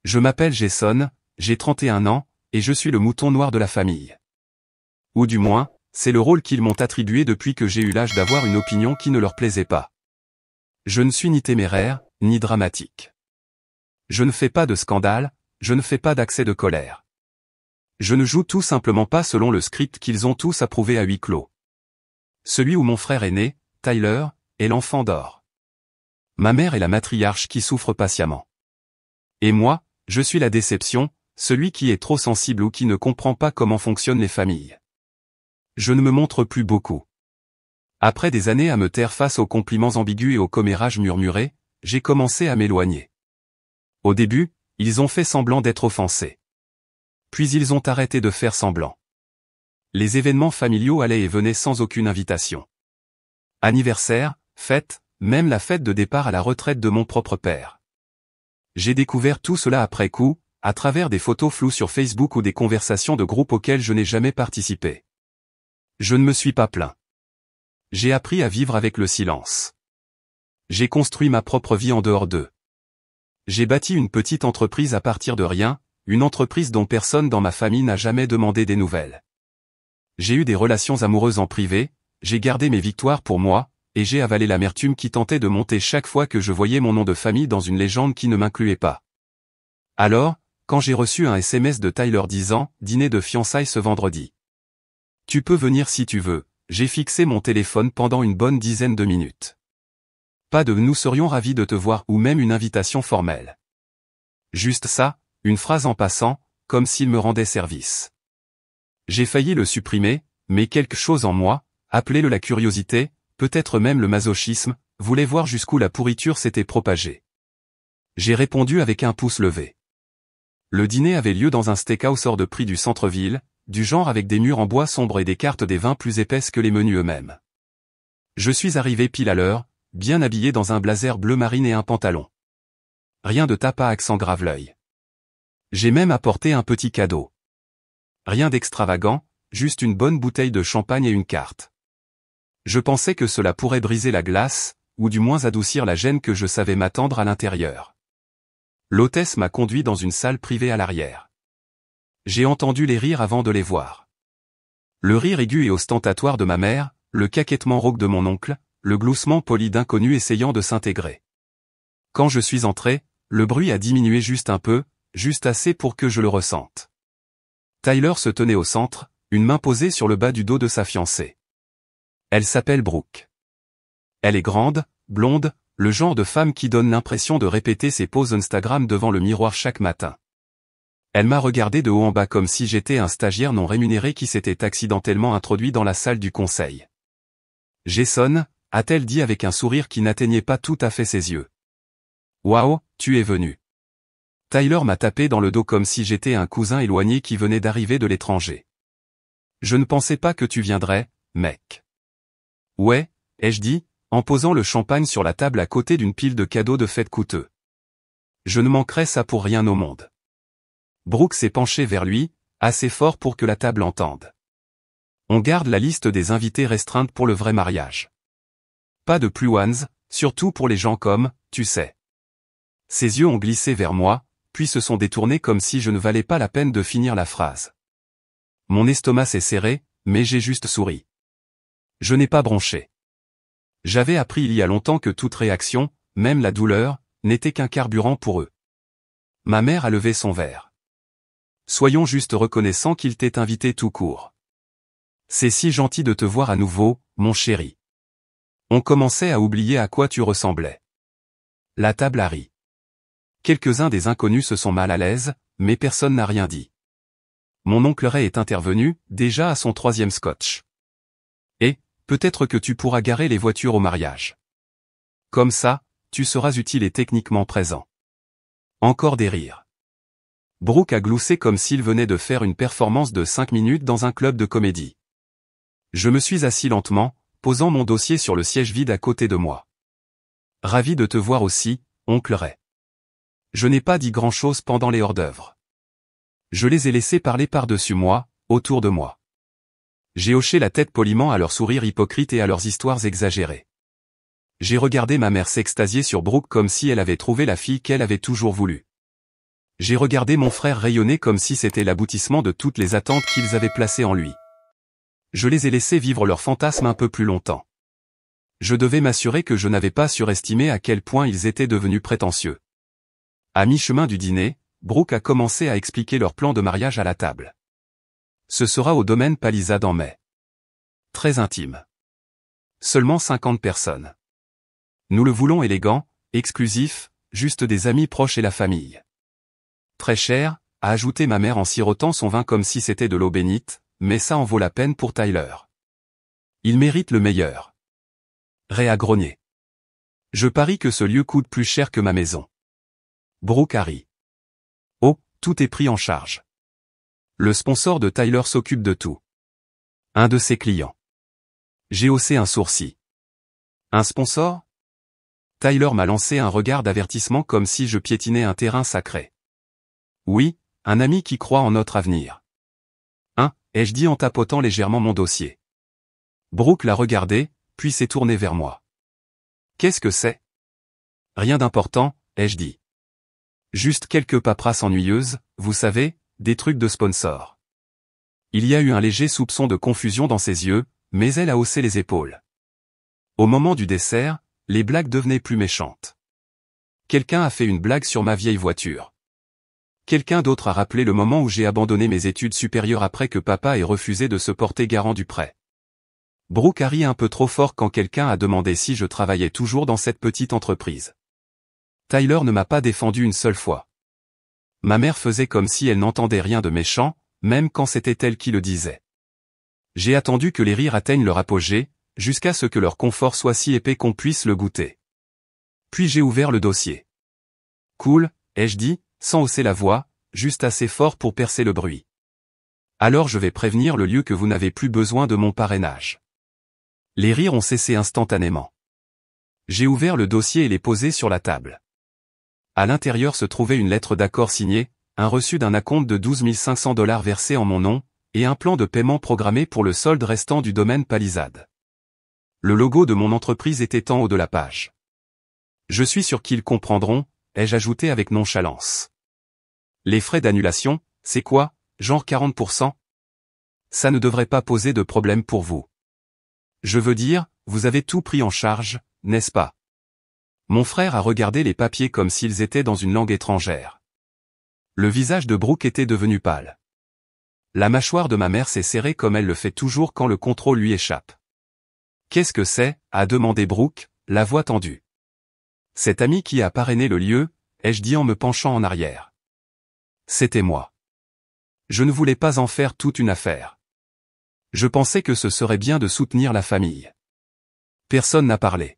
Je m'appelle Jason, j'ai 31 ans, et je suis le mouton noir de la famille. Ou du moins, c'est le rôle qu'ils m'ont attribué depuis que j'ai eu l'âge d'avoir une opinion qui ne leur plaisait pas. Je ne suis ni téméraire, ni dramatique. Je ne fais pas de scandale, je ne fais pas d'accès de colère. Je ne joue tout simplement pas selon le script qu'ils ont tous approuvé à huis clos. Celui où mon frère est né, Tyler, est l'enfant d'or. Ma mère est la matriarche qui souffre patiemment. Et moi, je suis la déception, celui qui est trop sensible ou qui ne comprend pas comment fonctionnent les familles. Je ne me montre plus beaucoup. Après des années à me taire face aux compliments ambigus et aux commérages murmurés, j'ai commencé à m'éloigner. Au début, ils ont fait semblant d'être offensés. Puis ils ont arrêté de faire semblant. Les événements familiaux allaient et venaient sans aucune invitation. Anniversaire, fête, même la fête de départ à la retraite de mon propre père. J'ai découvert tout cela après coup, à travers des photos floues sur Facebook ou des conversations de groupe auxquelles je n'ai jamais participé. Je ne me suis pas plaint. J'ai appris à vivre avec le silence. J'ai construit ma propre vie en dehors d'eux. J'ai bâti une petite entreprise à partir de rien, une entreprise dont personne dans ma famille n'a jamais demandé des nouvelles. J'ai eu des relations amoureuses en privé, j'ai gardé mes victoires pour moi, et j'ai avalé l'amertume qui tentait de monter chaque fois que je voyais mon nom de famille dans une légende qui ne m'incluait pas. Alors, quand j'ai reçu un SMS de Tyler disant « Dîner de fiançailles ce vendredi. Tu peux venir si tu veux », j'ai fixé mon téléphone pendant une bonne dizaine de minutes. Pas de « nous serions ravis de te voir » ou même une invitation formelle. Juste ça, une phrase en passant, comme s'il me rendait service. J'ai failli le supprimer, mais quelque chose en moi, appelez-le la curiosité, peut-être même le masochisme, voulait voir jusqu'où la pourriture s'était propagée. J'ai répondu avec un pouce levé. Le dîner avait lieu dans un steakhouse hors de prix du centre-ville, du genre avec des murs en bois sombre et des cartes des vins plus épaisses que les menus eux-mêmes. Je suis arrivé pile à l'heure, bien habillé dans un blazer bleu marine et un pantalon. Rien de tape à accent grave l'œil. J'ai même apporté un petit cadeau. Rien d'extravagant, juste une bonne bouteille de champagne et une carte. Je pensais que cela pourrait briser la glace, ou du moins adoucir la gêne que je savais m'attendre à l'intérieur. L'hôtesse m'a conduit dans une salle privée à l'arrière. J'ai entendu les rires avant de les voir. Le rire aigu et ostentatoire de ma mère, le caquettement rauque de mon oncle, le gloussement poli d'inconnus essayant de s'intégrer. Quand je suis entré, le bruit a diminué juste un peu, juste assez pour que je le ressente. Tyler se tenait au centre, une main posée sur le bas du dos de sa fiancée. Elle s'appelle Brooke. Elle est grande, blonde, le genre de femme qui donne l'impression de répéter ses poses Instagram devant le miroir chaque matin. Elle m'a regardé de haut en bas comme si j'étais un stagiaire non rémunéré qui s'était accidentellement introduit dans la salle du conseil. « Jason », a-t-elle dit avec un sourire qui n'atteignait pas tout à fait ses yeux. « Waouh, tu es venu. » Tyler m'a tapé dans le dos comme si j'étais un cousin éloigné qui venait d'arriver de l'étranger. « Je ne pensais pas que tu viendrais, mec. »« Ouais », ai-je dit, en posant le champagne sur la table à côté d'une pile de cadeaux de fête coûteux. « Je ne manquerais ça pour rien au monde. » Brooke s'est penchée vers lui, assez fort pour que la table entende. On garde la liste des invités restreinte pour le vrai mariage. Pas de plus ones, surtout pour les gens comme, tu sais. Ses yeux ont glissé vers moi, puis se sont détournés comme si je ne valais pas la peine de finir la phrase. Mon estomac s'est serré, mais j'ai juste souri. Je n'ai pas bronché. J'avais appris il y a longtemps que toute réaction, même la douleur, n'était qu'un carburant pour eux. Ma mère a levé son verre. Soyons juste reconnaissants qu'il t'ait invité tout court. C'est si gentil de te voir à nouveau, mon chéri. On commençait à oublier à quoi tu ressemblais. La table a ri. Quelques-uns des inconnus se sont mal à l'aise, mais personne n'a rien dit. Mon oncle Ray est intervenu, déjà à son 3e scotch. Et, peut-être que tu pourras garer les voitures au mariage. Comme ça, tu seras utile et techniquement présent. Encore des rires. Brooke a gloussé comme s'il venait de faire une performance de 5 minutes dans un club de comédie. Je me suis assis lentement, posant mon dossier sur le siège vide à côté de moi. Ravi de te voir aussi, oncle Ray. Je n'ai pas dit grand-chose pendant les hors-d'œuvre. Je les ai laissés parler par-dessus moi, autour de moi. J'ai hoché la tête poliment à leurs sourires hypocrites et à leurs histoires exagérées. J'ai regardé ma mère s'extasier sur Brooke comme si elle avait trouvé la fille qu'elle avait toujours voulu. J'ai regardé mon frère rayonner comme si c'était l'aboutissement de toutes les attentes qu'ils avaient placées en lui. Je les ai laissés vivre leur fantasme un peu plus longtemps. Je devais m'assurer que je n'avais pas surestimé à quel point ils étaient devenus prétentieux. À mi-chemin du dîner, Brooke a commencé à expliquer leur plan de mariage à la table. Ce sera au domaine Palisade en mai. Très intime. Seulement 50 personnes. Nous le voulons élégant, exclusif, juste des amis proches et la famille. Très cher, a ajouté ma mère en sirotant son vin comme si c'était de l'eau bénite, mais ça en vaut la peine pour Tyler. Il mérite le meilleur. Ray a grogné. Je parie que ce lieu coûte plus cher que ma maison. Brooke a ri. Oh, tout est pris en charge. Le sponsor de Tyler s'occupe de tout. Un de ses clients. J'ai haussé un sourcil. Un sponsor? Tyler m'a lancé un regard d'avertissement comme si je piétinais un terrain sacré. Oui, un ami qui croit en notre avenir. Ai-je dit en tapotant légèrement mon dossier. Brooke l'a regardé, puis s'est tourné vers moi. Qu'est-ce que c'est? Rien d'important, ai-je dit. Juste quelques paperasses ennuyeuses, vous savez, des trucs de sponsor. Il y a eu un léger soupçon de confusion dans ses yeux, mais elle a haussé les épaules. Au moment du dessert, les blagues devenaient plus méchantes. Quelqu'un a fait une blague sur ma vieille voiture. Quelqu'un d'autre a rappelé le moment où j'ai abandonné mes études supérieures après que papa ait refusé de se porter garant du prêt. Brooke a ri un peu trop fort quand quelqu'un a demandé si je travaillais toujours dans cette petite entreprise. Tyler ne m'a pas défendu une seule fois. Ma mère faisait comme si elle n'entendait rien de méchant, même quand c'était elle qui le disait. J'ai attendu que les rires atteignent leur apogée, jusqu'à ce que leur confort soit si épais qu'on puisse le goûter. Puis j'ai ouvert le dossier. Cool, ai-je dit, sans hausser la voix, juste assez fort pour percer le bruit. Alors je vais prévenir le lieu que vous n'avez plus besoin de mon parrainage. Les rires ont cessé instantanément. J'ai ouvert le dossier et l'ai posé sur la table. À l'intérieur se trouvait une lettre d'accord signée, un reçu d'un acompte de 12 500 $ versé en mon nom, et un plan de paiement programmé pour le solde restant du domaine Palisade. Le logo de mon entreprise était en haut de la page. Je suis sûr qu'ils comprendront, ai-je ajouté avec nonchalance. Les frais d'annulation, c'est quoi, genre 40%? Ça ne devrait pas poser de problème pour vous. Je veux dire, vous avez tout pris en charge, n'est-ce pas? Mon frère a regardé les papiers comme s'ils étaient dans une langue étrangère. Le visage de Brooke était devenu pâle. La mâchoire de ma mère s'est serrée comme elle le fait toujours quand le contrôle lui échappe. Qu'est-ce que c'est? A demandé Brooke, la voix tendue. Cet ami qui a parrainé le lieu, ai-je dit en me penchant en arrière. C'était moi. Je ne voulais pas en faire toute une affaire. Je pensais que ce serait bien de soutenir la famille. Personne n'a parlé.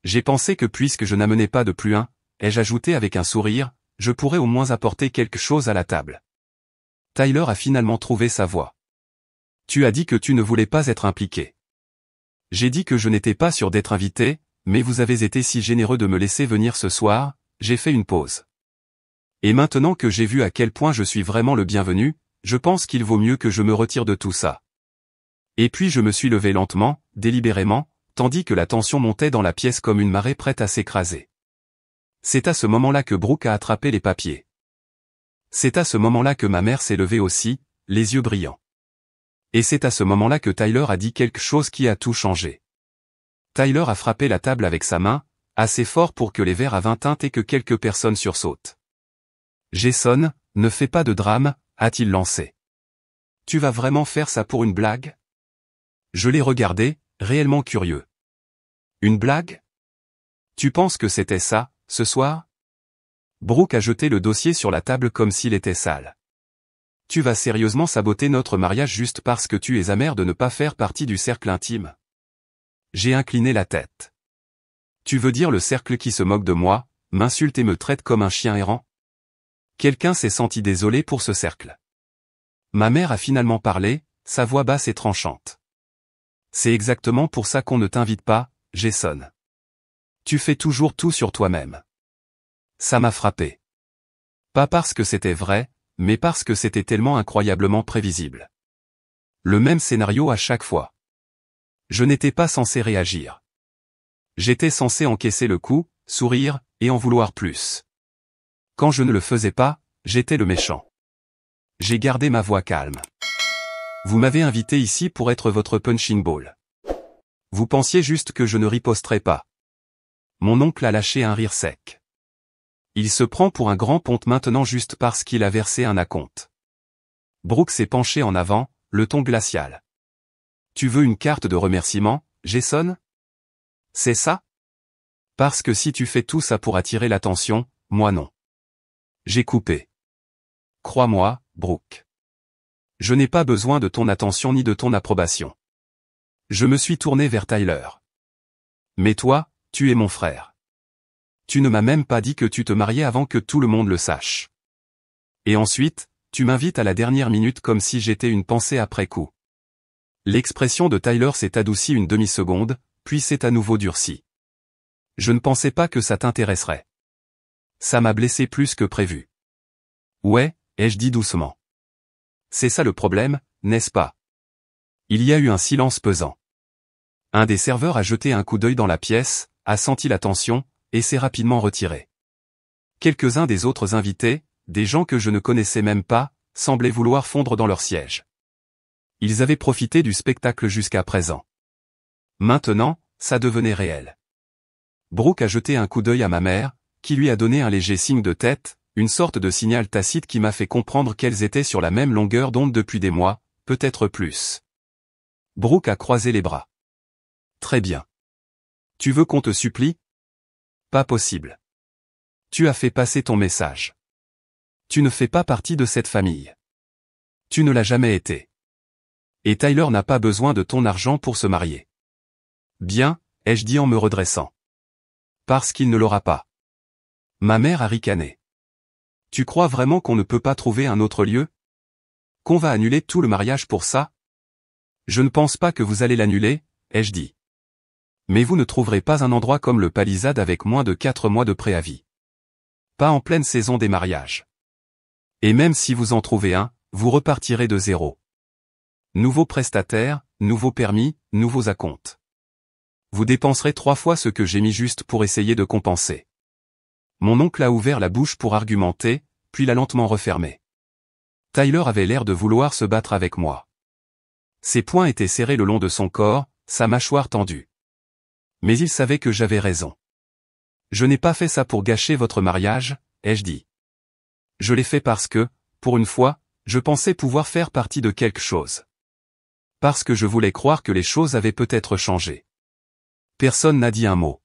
J'ai pensé que puisque je n'amenais pas de plus un, ai-je ajouté avec un sourire, je pourrais au moins apporter quelque chose à la table. Tyler a finalement trouvé sa voix. Tu as dit que tu ne voulais pas être impliqué. J'ai dit que je n'étais pas sûr d'être invité, mais vous avez été si généreux de me laisser venir ce soir, j'ai fait une pause. Et maintenant que j'ai vu à quel point je suis vraiment le bienvenu, je pense qu'il vaut mieux que je me retire de tout ça. Et puis je me suis levé lentement, délibérément, tandis que la tension montait dans la pièce comme une marée prête à s'écraser. C'est à ce moment-là que Brooke a attrapé les papiers. C'est à ce moment-là que ma mère s'est levée aussi, les yeux brillants. Et c'est à ce moment-là que Tyler a dit quelque chose qui a tout changé. Tyler a frappé la table avec sa main, assez fort pour que les verres à vin tintent et que quelques personnes sursautent. Jason, ne fais pas de drame, a-t-il lancé. Tu vas vraiment faire ça pour une blague? Je l'ai regardé, réellement curieux. Une blague? Tu penses que c'était ça, ce soir? Brooke a jeté le dossier sur la table comme s'il était sale. Tu vas sérieusement saboter notre mariage juste parce que tu es amère de ne pas faire partie du cercle intime? J'ai incliné la tête. Tu veux dire le cercle qui se moque de moi, m'insulte et me traite comme un chien errant? Quelqu'un s'est senti désolé pour ce cercle. Ma mère a finalement parlé, sa voix basse et tranchante. C'est exactement pour ça qu'on ne t'invite pas, Jason. Tu fais toujours tout sur toi-même. Ça m'a frappé. Pas parce que c'était vrai, mais parce que c'était tellement incroyablement prévisible. Le même scénario à chaque fois. Je n'étais pas censé réagir. J'étais censé encaisser le coup, sourire, et en vouloir plus. Quand je ne le faisais pas, J'étais le méchant. J'ai gardé ma voix calme. Vous m'avez invité ici pour être votre punching ball. Vous pensiez juste que je ne riposterais pas. Mon oncle a lâché un rire sec. Il se prend pour un grand ponte maintenant juste parce qu'il a versé un acompte. Brooke s'est penché en avant, le ton glacial. Tu veux une carte de remerciement, Jason? C'est ça? Parce que si tu fais tout ça pour attirer l'attention, moi non. J'ai coupé. Crois-moi, Brooke. Je n'ai pas besoin de ton attention ni de ton approbation. Je me suis tourné vers Tyler. Mais toi, tu es mon frère. Tu ne m'as même pas dit que tu te mariais avant que tout le monde le sache. Et ensuite, tu m'invites à la dernière minute comme si j'étais une pensée après coup. L'expression de Tyler s'est adoucie une demi-seconde, puis s'est à nouveau durcie. Je ne pensais pas que ça t'intéresserait. Ça m'a blessé plus que prévu. Ouais, ai-je dit doucement. C'est ça le problème, n'est-ce pas? Il y a eu un silence pesant. Un des serveurs a jeté un coup d'œil dans la pièce, a senti la tension, et s'est rapidement retiré. Quelques-uns des autres invités, des gens que je ne connaissais même pas, semblaient vouloir fondre dans leur siège. Ils avaient profité du spectacle jusqu'à présent. Maintenant, ça devenait réel. Brooke a jeté un coup d'œil à ma mère, qui lui a donné un léger signe de tête, une sorte de signal tacite qui m'a fait comprendre qu'elles étaient sur la même longueur d'onde depuis des mois, peut-être plus. Brooke a croisé les bras. Très bien. Tu veux qu'on te supplie? Pas possible. Tu as fait passer ton message. Tu ne fais pas partie de cette famille. Tu ne l'as jamais été. Et Tyler n'a pas besoin de ton argent pour se marier. Bien, ai-je dit en me redressant. Parce qu'il ne l'aura pas. Ma mère a ricané. Tu crois vraiment qu'on ne peut pas trouver un autre lieu? Qu'on va annuler tout le mariage pour ça? Je ne pense pas que vous allez l'annuler, ai-je dit. Mais vous ne trouverez pas un endroit comme le Palisade avec moins de 4 mois de préavis. Pas en pleine saison des mariages. Et même si vous en trouvez un, vous repartirez de zéro. Nouveau prestataire, nouveau permis, nouveaux acomptes. Vous dépenserez 3 fois ce que j'ai mis juste pour essayer de compenser. Mon oncle a ouvert la bouche pour argumenter, puis l'a lentement refermée. Tyler avait l'air de vouloir se battre avec moi. Ses poings étaient serrés le long de son corps, sa mâchoire tendue. Mais il savait que j'avais raison. Je n'ai pas fait ça pour gâcher votre mariage, ai-je dit. Je l'ai fait parce que, pour une fois, je pensais pouvoir faire partie de quelque chose. Parce que je voulais croire que les choses avaient peut-être changé. Personne n'a dit un mot.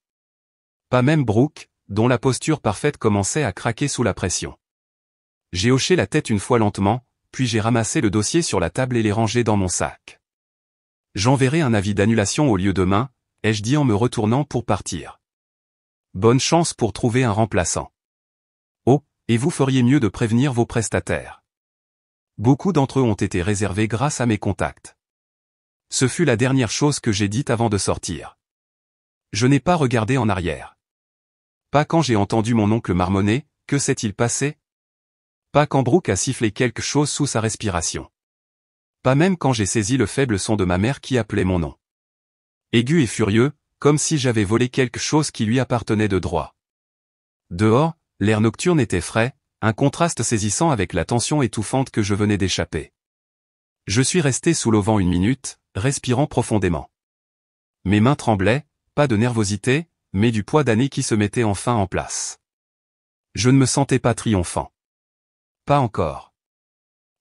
Pas même Brooke, dont la posture parfaite commençait à craquer sous la pression. J'ai hoché la tête une fois lentement, puis j'ai ramassé le dossier sur la table et l'ai rangé dans mon sac. J'enverrai un avis d'annulation au lieu demain, ai-je dit en me retournant pour partir. Bonne chance pour trouver un remplaçant. Oh, et vous feriez mieux de prévenir vos prestataires. Beaucoup d'entre eux ont été réservés grâce à mes contacts. Ce fut la dernière chose que j'ai dite avant de sortir. Je n'ai pas regardé en arrière. Pas quand j'ai entendu mon oncle marmonner, que s'est-il passé? Pas quand Brooke a sifflé quelque chose sous sa respiration. Pas même quand j'ai saisi le faible son de ma mère qui appelait mon nom. Aigu et furieux, comme si j'avais volé quelque chose qui lui appartenait de droit. Dehors, l'air nocturne était frais, un contraste saisissant avec la tension étouffante que je venais d'échapper. Je suis resté sous l'auvent 1 minute, respirant profondément. Mes mains tremblaient, pas de nervosité, mais du poids d'années qui se mettait enfin en place. Je ne me sentais pas triomphant. Pas encore.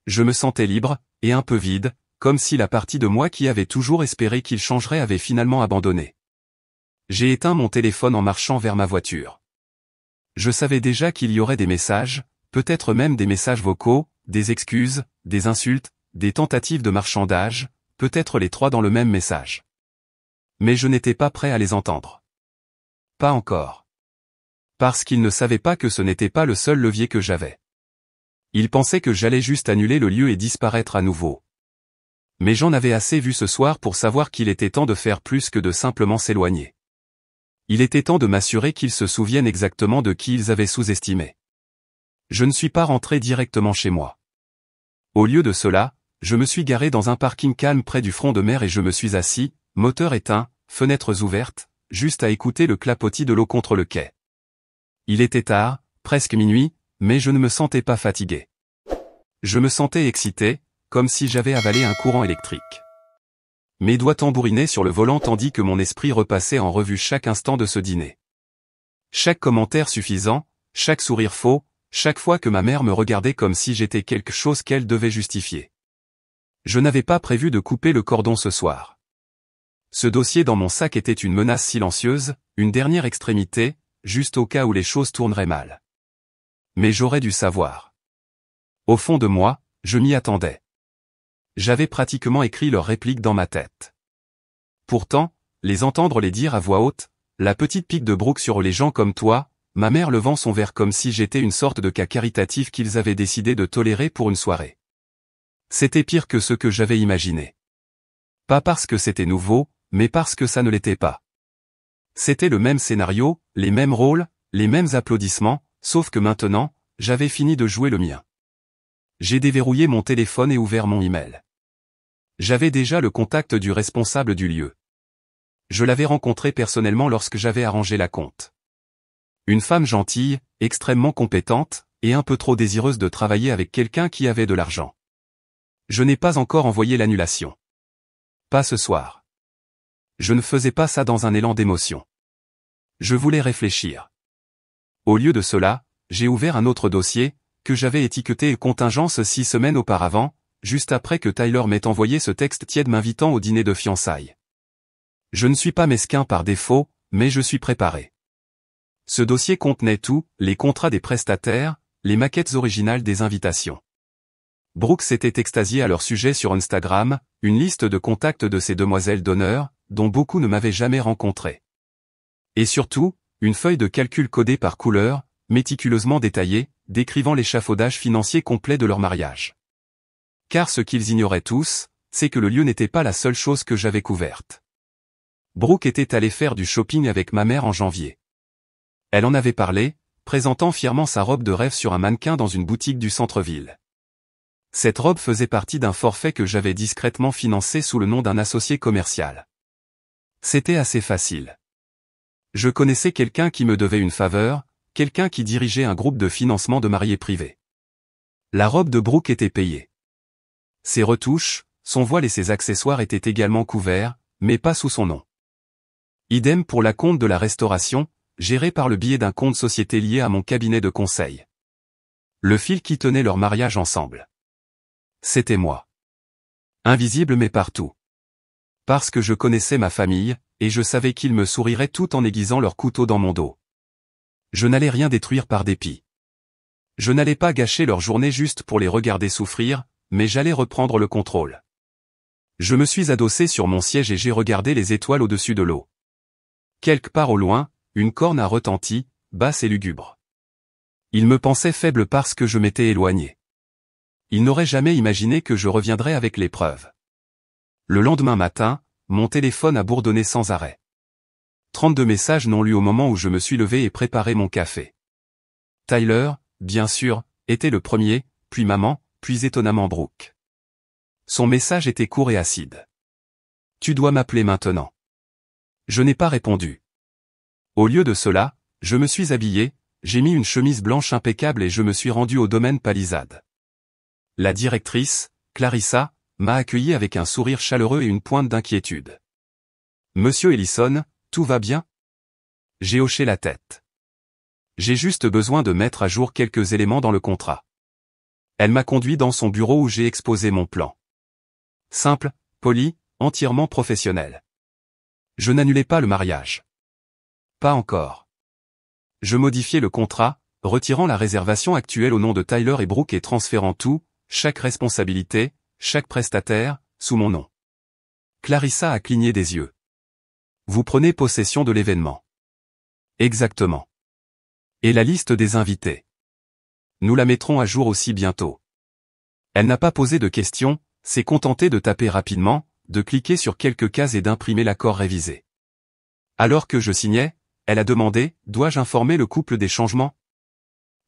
Je me sentais libre, et un peu vide, comme si la partie de moi qui avait toujours espéré qu'il changerait avait finalement abandonné. J'ai éteint mon téléphone en marchant vers ma voiture. Je savais déjà qu'il y aurait des messages, peut-être même des messages vocaux, des excuses, des insultes, des tentatives de marchandage, peut-être les 3 dans le même message. Mais je n'étais pas prêt à les entendre. Pas encore. Parce qu'ils ne savaient pas que ce n'était pas le seul levier que j'avais. Ils pensaient que j'allais juste annuler le lieu et disparaître à nouveau. Mais j'en avais assez vu ce soir pour savoir qu'il était temps de faire plus que de simplement s'éloigner. Il était temps de m'assurer qu'ils se souviennent exactement de qui ils avaient sous-estimé. Je ne suis pas rentré directement chez moi. Au lieu de cela, je me suis garé dans un parking calme près du front de mer et je me suis assis, moteur éteint, fenêtres ouvertes, juste à écouter le clapotis de l'eau contre le quai. Il était tard, presque minuit, mais je ne me sentais pas fatigué. Je me sentais excité, comme si j'avais avalé un courant électrique. Mes doigts tambourinaient sur le volant tandis que mon esprit repassait en revue chaque instant de ce dîner. Chaque commentaire suffisant, chaque sourire faux, chaque fois que ma mère me regardait comme si j'étais quelque chose qu'elle devait justifier. Je n'avais pas prévu de couper le cordon ce soir. Ce dossier dans mon sac était une menace silencieuse, une dernière extrémité, juste au cas où les choses tourneraient mal. Mais j'aurais dû savoir. Au fond de moi, je m'y attendais. J'avais pratiquement écrit leurs répliques dans ma tête. Pourtant, les entendre les dire à voix haute, la petite pique de Brooke sur les gens comme toi, ma mère levant son verre comme si j'étais une sorte de cas caritatif qu'ils avaient décidé de tolérer pour une soirée. C'était pire que ce que j'avais imaginé. Pas parce que c'était nouveau, mais parce que ça ne l'était pas. C'était le même scénario, les mêmes rôles, les mêmes applaudissements, sauf que maintenant, j'avais fini de jouer le mien. J'ai déverrouillé mon téléphone et ouvert mon email. J'avais déjà le contact du responsable du lieu. Je l'avais rencontré personnellement lorsque j'avais arrangé la compte. Une femme gentille, extrêmement compétente, et un peu trop désireuse de travailler avec quelqu'un qui avait de l'argent. Je n'ai pas encore envoyé l'annulation. Pas ce soir. Je ne faisais pas ça dans un élan d'émotion. Je voulais réfléchir. Au lieu de cela, j'ai ouvert un autre dossier, que j'avais étiqueté contingence 6 semaines auparavant, juste après que Tyler m'ait envoyé ce texte tiède m'invitant au dîner de fiançailles. Je ne suis pas mesquin par défaut, mais je suis préparé. Ce dossier contenait tout, les contrats des prestataires, les maquettes originales des invitations. Brooke s'était extasié à leur sujet sur Instagram, une liste de contacts de ces demoiselles d'honneur, dont beaucoup ne m'avaient jamais rencontré. Et surtout, une feuille de calcul codée par couleur, méticuleusement détaillée, décrivant l'échafaudage financier complet de leur mariage. Car ce qu'ils ignoraient tous, c'est que le lieu n'était pas la seule chose que j'avais couverte. Brooke était allée faire du shopping avec ma mère en janvier. Elle en avait parlé, présentant fièrement sa robe de rêve sur un mannequin dans une boutique du centre-ville. Cette robe faisait partie d'un forfait que j'avais discrètement financé sous le nom d'un associé commercial. C'était assez facile. Je connaissais quelqu'un qui me devait une faveur, quelqu'un qui dirigeait un groupe de financement de mariés privés. La robe de Brooke était payée. Ses retouches, son voile et ses accessoires étaient également couverts, mais pas sous son nom. Idem pour la compte de la restauration, gérée par le biais d'un compte société lié à mon cabinet de conseil. Le fil qui tenait leur mariage ensemble. C'était moi. Invisible mais partout. Parce que je connaissais ma famille, et je savais qu'ils me souriraient tout en aiguisant leur couteau dans mon dos. Je n'allais rien détruire par dépit. Je n'allais pas gâcher leur journée juste pour les regarder souffrir, mais j'allais reprendre le contrôle. Je me suis adossé sur mon siège et j'ai regardé les étoiles au-dessus de l'eau. Quelque part au loin, une corne a retenti, basse et lugubre. Ils me pensaient faible parce que je m'étais éloigné. Ils n'auraient jamais imaginé que je reviendrais avec les preuves. Le lendemain matin, mon téléphone a bourdonné sans arrêt. 32 messages non lus au moment où je me suis levé et préparé mon café. Tyler, bien sûr, était le premier, puis maman, puis étonnamment Brooke. Son message était court et acide. Tu dois m'appeler maintenant. Je n'ai pas répondu. Au lieu de cela, je me suis habillé, j'ai mis une chemise blanche impeccable et je me suis rendu au domaine Palisade. La directrice, Clarissa, m'a accueilli avec un sourire chaleureux et une pointe d'inquiétude. Monsieur Ellison, tout va bien? J'ai hoché la tête. J'ai juste besoin de mettre à jour quelques éléments dans le contrat. Elle m'a conduit dans son bureau où j'ai exposé mon plan. Simple, poli, entièrement professionnel. Je n'annulais pas le mariage. Pas encore. Je modifiais le contrat, retirant la réservation actuelle au nom de Tyler et Brooke et transférant tout, chaque responsabilité, chaque prestataire, sous mon nom. Clarissa a cligné des yeux. Vous prenez possession de l'événement. Exactement. Et la liste des invités. Nous la mettrons à jour aussi bientôt. Elle n'a pas posé de questions, s'est contentée de taper rapidement, de cliquer sur quelques cases et d'imprimer l'accord révisé. Alors que je signais, elle a demandé, dois-je informer le couple des changements?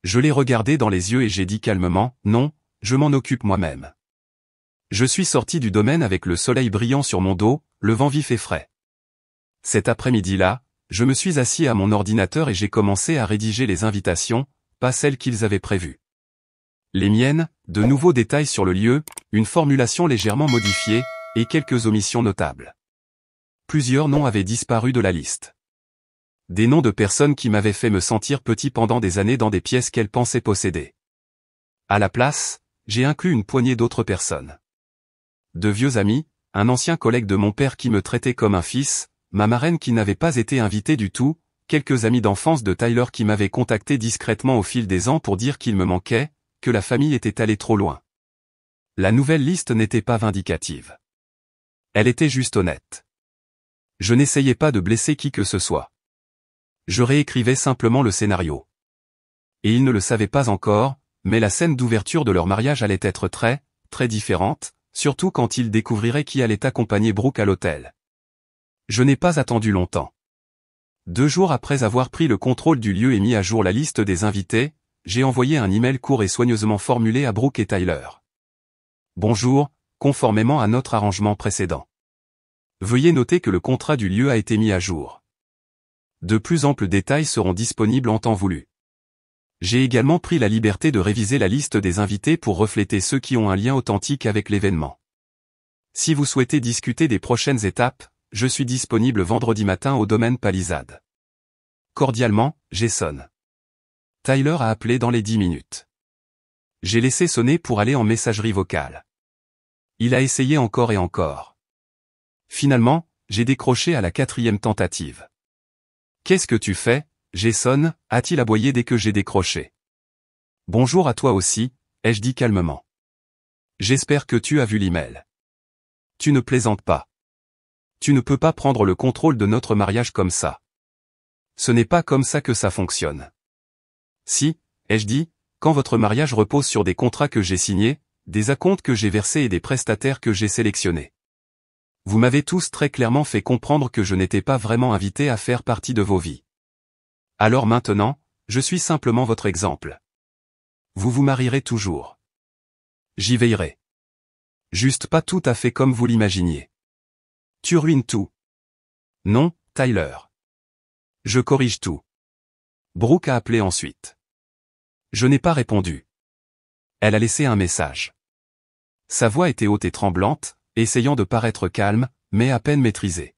Je l'ai regardé dans les yeux et j'ai dit calmement, non, je m'en occupe moi-même. Je suis sorti du domaine avec le soleil brillant sur mon dos, le vent vif et frais. Cet après-midi-là, je me suis assis à mon ordinateur et j'ai commencé à rédiger les invitations, pas celles qu'ils avaient prévues. Les miennes, de nouveaux détails sur le lieu, une formulation légèrement modifiée, et quelques omissions notables. Plusieurs noms avaient disparu de la liste. Des noms de personnes qui m'avaient fait me sentir petit pendant des années dans des pièces qu'elles pensaient posséder. À la place, j'ai inclus une poignée d'autres personnes. De vieux amis, un ancien collègue de mon père qui me traitait comme un fils, ma marraine qui n'avait pas été invitée du tout, quelques amis d'enfance de Tyler qui m'avaient contacté discrètement au fil des ans pour dire qu'il me manquait, que la famille était allée trop loin. La nouvelle liste n'était pas vindicative. Elle était juste honnête. Je n'essayais pas de blesser qui que ce soit. Je réécrivais simplement le scénario. Et ils ne le savaient pas encore, mais la scène d'ouverture de leur mariage allait être très, très différente, surtout quand ils découvriraient qui allait accompagner Brooke à l'hôtel. Je n'ai pas attendu longtemps. 2 jours après avoir pris le contrôle du lieu et mis à jour la liste des invités, j'ai envoyé un email court et soigneusement formulé à Brooke et Tyler. Bonjour, conformément à notre arrangement précédent. Veuillez noter que le contrat du lieu a été mis à jour. De plus amples détails seront disponibles en temps voulu. J'ai également pris la liberté de réviser la liste des invités pour refléter ceux qui ont un lien authentique avec l'événement. Si vous souhaitez discuter des prochaines étapes, je suis disponible vendredi matin au domaine Palisade. Cordialement, Jason. Tyler a appelé dans les 10 minutes. J'ai laissé sonner pour aller en messagerie vocale. Il a essayé encore et encore. Finalement, j'ai décroché à la 4e tentative. Qu'est-ce que tu fais, Jason, a-t-il aboyé dès que j'ai décroché. Bonjour à toi aussi, ai-je dit calmement. J'espère que tu as vu l'email. Tu ne plaisantes pas. Tu ne peux pas prendre le contrôle de notre mariage comme ça. Ce n'est pas comme ça que ça fonctionne. Si, ai-je dit, quand votre mariage repose sur des contrats que j'ai signés, des acomptes que j'ai versés et des prestataires que j'ai sélectionnés. Vous m'avez tous très clairement fait comprendre que je n'étais pas vraiment invité à faire partie de vos vies. Alors maintenant, je suis simplement votre exemple. Vous vous marierez toujours. J'y veillerai. Juste pas tout à fait comme vous l'imaginiez. Tu ruines tout. Non, Tyler. Je corrige tout. Brooke a appelé ensuite. Je n'ai pas répondu. Elle a laissé un message. Sa voix était haute et tremblante, essayant de paraître calme, mais à peine maîtrisée.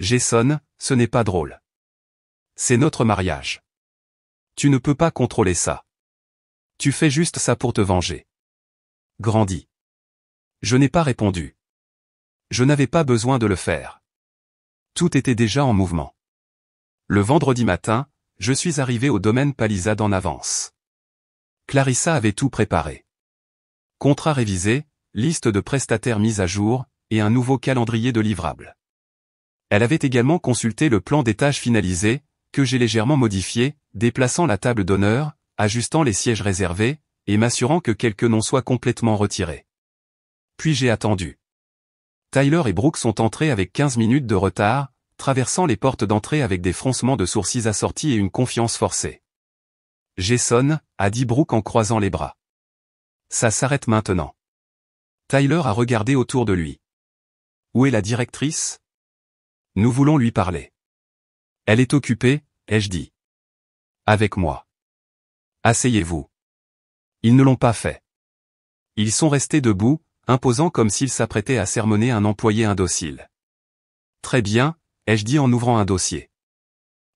Jason, ce n'est pas drôle. C'est notre mariage. Tu ne peux pas contrôler ça. Tu fais juste ça pour te venger. Grandis. Je n'ai pas répondu. Je n'avais pas besoin de le faire. Tout était déjà en mouvement. Le vendredi matin, je suis arrivé au domaine Palisade en avance. Clarissa avait tout préparé. Contrat révisé, liste de prestataires mise à jour, et un nouveau calendrier de livrables. Elle avait également consulté le plan des tâches finalisé, que j'ai légèrement modifié, déplaçant la table d'honneur, ajustant les sièges réservés, et m'assurant que quelques noms soient complètement retirés. Puis j'ai attendu. Tyler et Brooke sont entrés avec 15 minutes de retard, traversant les portes d'entrée avec des froncements de sourcils assortis et une confiance forcée. Jason, a dit Brooke en croisant les bras. Ça s'arrête maintenant. Tyler a regardé autour de lui. Où est la directrice? Nous voulons lui parler. Elle est occupée, ai-je dit. Avec moi. Asseyez-vous. Ils ne l'ont pas fait. Ils sont restés debout, imposant comme s'ils s'apprêtaient à sermonner un employé indocile. Très bien, ai-je dit en ouvrant un dossier.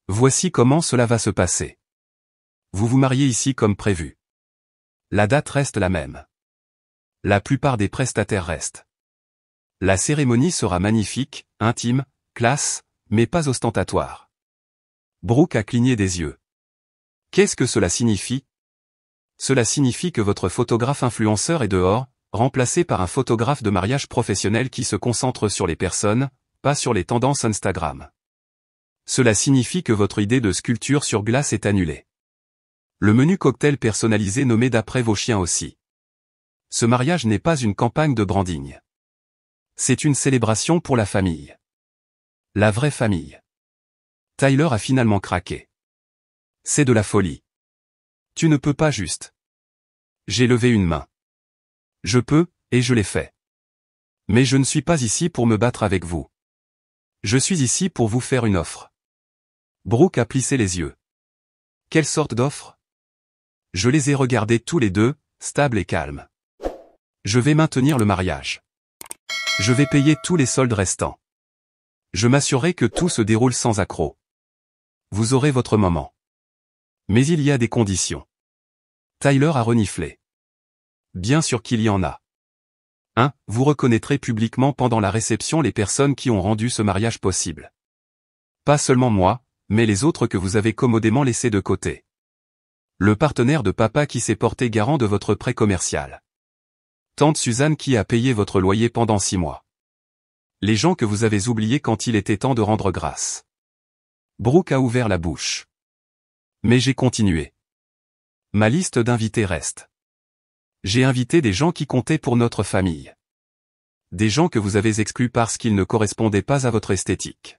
Voici comment cela va se passer. Vous vous mariez ici comme prévu. La date reste la même. La plupart des prestataires restent. La cérémonie sera magnifique, intime, classe, mais pas ostentatoire. Brooke a cligné des yeux. Qu'est-ce que cela signifie? Cela signifie que votre photographe influenceur est dehors, remplacé par un photographe de mariage professionnel qui se concentre sur les personnes, pas sur les tendances Instagram. Cela signifie que votre idée de sculpture sur glace est annulée. Le menu cocktail personnalisé nommé d'après vos chiens aussi. Ce mariage n'est pas une campagne de branding. C'est une célébration pour la famille. La vraie famille. Tyler a finalement craqué. C'est de la folie. Tu ne peux pas juste. J'ai levé une main. Je peux, et je l'ai fait. Mais je ne suis pas ici pour me battre avec vous. Je suis ici pour vous faire une offre. Brooke a plissé les yeux. Quelle sorte d'offre? Je les ai regardés tous les deux, stables et calmes. Je vais maintenir le mariage. Je vais payer tous les soldes restants. Je m'assurerai que tout se déroule sans accroc. Vous aurez votre moment. Mais il y a des conditions. Tyler a reniflé. Bien sûr qu'il y en a. 1. Vous reconnaîtrez publiquement pendant la réception les personnes qui ont rendu ce mariage possible. Pas seulement moi, mais les autres que vous avez commodément laissés de côté. Le partenaire de papa qui s'est porté garant de votre prêt commercial. Tante Suzanne qui a payé votre loyer pendant 6 mois. Les gens que vous avez oubliés quand il était temps de rendre grâce. Brooke a ouvert la bouche. Mais j'ai continué. Ma liste d'invités reste. J'ai invité des gens qui comptaient pour notre famille. Des gens que vous avez exclus parce qu'ils ne correspondaient pas à votre esthétique.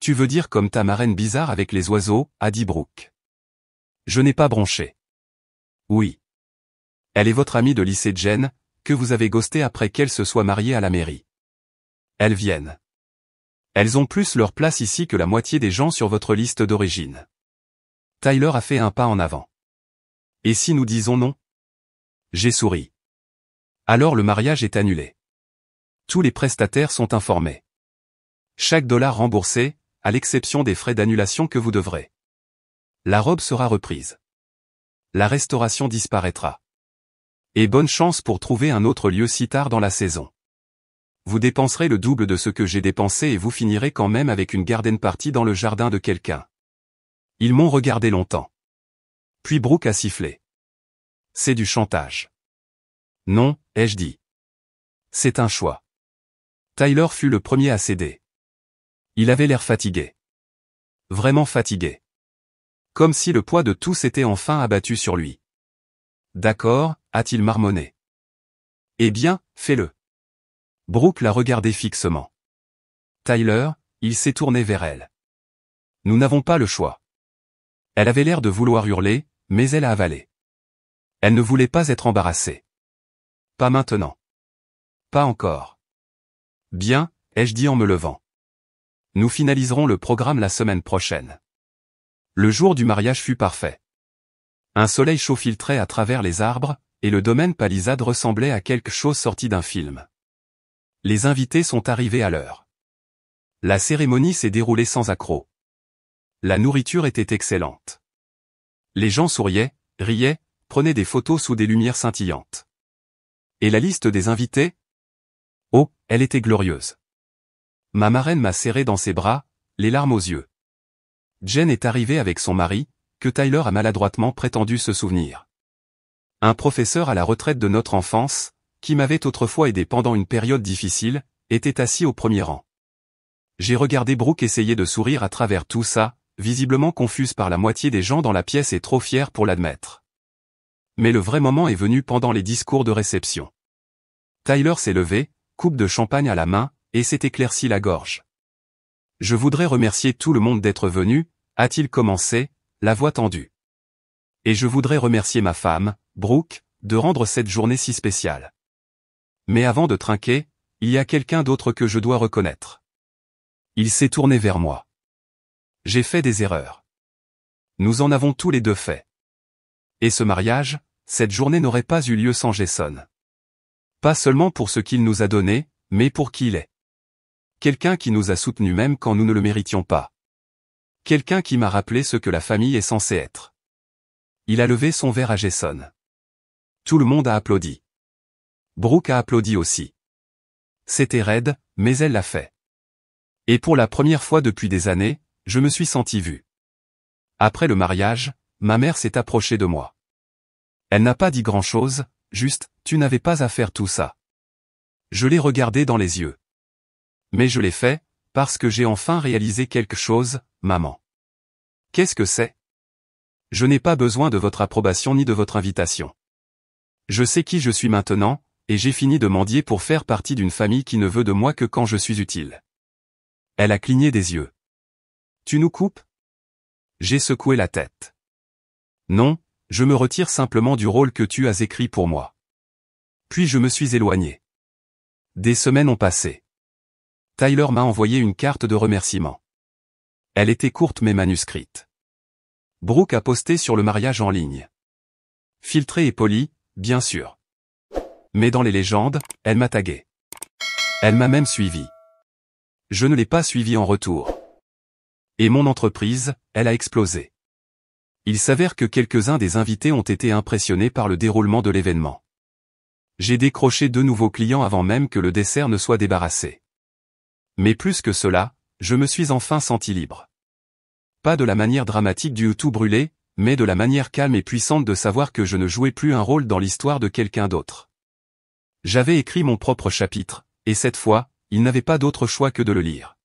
Tu veux dire comme ta marraine bizarre avec les oiseaux, a dit Brooke. Je n'ai pas bronché. Oui. Elle est votre amie de lycée Jen, que vous avez ghosté après qu'elle se soit mariée à la mairie. Elles viennent. Elles ont plus leur place ici que la moitié des gens sur votre liste d'origine. Tyler a fait un pas en avant. Et si nous disons non? J'ai souri. Alors le mariage est annulé. Tous les prestataires sont informés. Chaque dollar remboursé, à l'exception des frais d'annulation que vous devrez. La robe sera reprise. La restauration disparaîtra. Et bonne chance pour trouver un autre lieu si tard dans la saison. Vous dépenserez le double de ce que j'ai dépensé et vous finirez quand même avec une garden party dans le jardin de quelqu'un. Ils m'ont regardé longtemps. Puis Brooke a sifflé. C'est du chantage. Non, ai-je dit. C'est un choix. Tyler fut le premier à céder. Il avait l'air fatigué. Vraiment fatigué. Comme si le poids de tout s'était enfin abattu sur lui. D'accord, a-t-il marmonné. Eh bien, fais-le. Brooke l'a regardé fixement. Tyler, il s'est tourné vers elle. Nous n'avons pas le choix. Elle avait l'air de vouloir hurler, mais elle a avalé. Elle ne voulait pas être embarrassée. Pas maintenant. Pas encore. Bien, ai-je dit en me levant. Nous finaliserons le programme la semaine prochaine. Le jour du mariage fut parfait. Un soleil chaud filtrait à travers les arbres, et le domaine palissade ressemblait à quelque chose sorti d'un film. Les invités sont arrivés à l'heure. La cérémonie s'est déroulée sans accroc. La nourriture était excellente. Les gens souriaient, riaient, prenaient des photos sous des lumières scintillantes. Et la liste des invités? Oh, elle était glorieuse. Ma marraine m'a serré dans ses bras, les larmes aux yeux. Jen est arrivée avec son mari, que Tyler a maladroitement prétendu se souvenir. Un professeur à la retraite de notre enfance, qui m'avait autrefois aidé pendant une période difficile, était assis au premier rang. J'ai regardé Brooke essayer de sourire à travers tout ça, visiblement confuse par la moitié des gens dans la pièce et trop fière pour l'admettre. Mais le vrai moment est venu pendant les discours de réception. Tyler s'est levé, coupe de champagne à la main, et s'est éclairci la gorge. Je voudrais remercier tout le monde d'être venu, a-t-il commencé, la voix tendue. Et je voudrais remercier ma femme, Brooke, de rendre cette journée si spéciale. Mais avant de trinquer, il y a quelqu'un d'autre que je dois reconnaître. Il s'est tourné vers moi. J'ai fait des erreurs. Nous en avons tous les deux fait. Et ce mariage, cette journée n'aurait pas eu lieu sans Jason. Pas seulement pour ce qu'il nous a donné, mais pour qui il est. Quelqu'un qui nous a soutenus même quand nous ne le méritions pas. Quelqu'un qui m'a rappelé ce que la famille est censée être. Il a levé son verre à Jason. Tout le monde a applaudi. Brooke a applaudi aussi. C'était raide, mais elle l'a fait. Et pour la première fois depuis des années, je me suis senti vu. Après le mariage, ma mère s'est approchée de moi. Elle n'a pas dit grand-chose, juste, tu n'avais pas à faire tout ça. Je l'ai regardée dans les yeux. Mais je l'ai fait, parce que j'ai enfin réalisé quelque chose, maman. Qu'est-ce que c'est? Je n'ai pas besoin de votre approbation ni de votre invitation. Je sais qui je suis maintenant, et j'ai fini de mendier pour faire partie d'une famille qui ne veut de moi que quand je suis utile. Elle a cligné des yeux. Tu nous coupes? J'ai secoué la tête. Non, je me retire simplement du rôle que tu as écrit pour moi. Puis je me suis éloigné. Des semaines ont passé. Tyler m'a envoyé une carte de remerciement. Elle était courte mais manuscrite. Brooke a posté sur le mariage en ligne. Filtrée et polie, bien sûr. Mais dans les légendes, elle m'a tagué. Elle m'a même suivi. Je ne l'ai pas suivi en retour. Et mon entreprise, elle a explosé. Il s'avère que quelques-uns des invités ont été impressionnés par le déroulement de l'événement. J'ai décroché 2 nouveaux clients avant même que le dessert ne soit débarrassé. Mais plus que cela, je me suis enfin senti libre. Pas de la manière dramatique du tout brûlé, mais de la manière calme et puissante de savoir que je ne jouais plus un rôle dans l'histoire de quelqu'un d'autre. J'avais écrit mon propre chapitre, et cette fois, il n'avait pas d'autre choix que de le lire.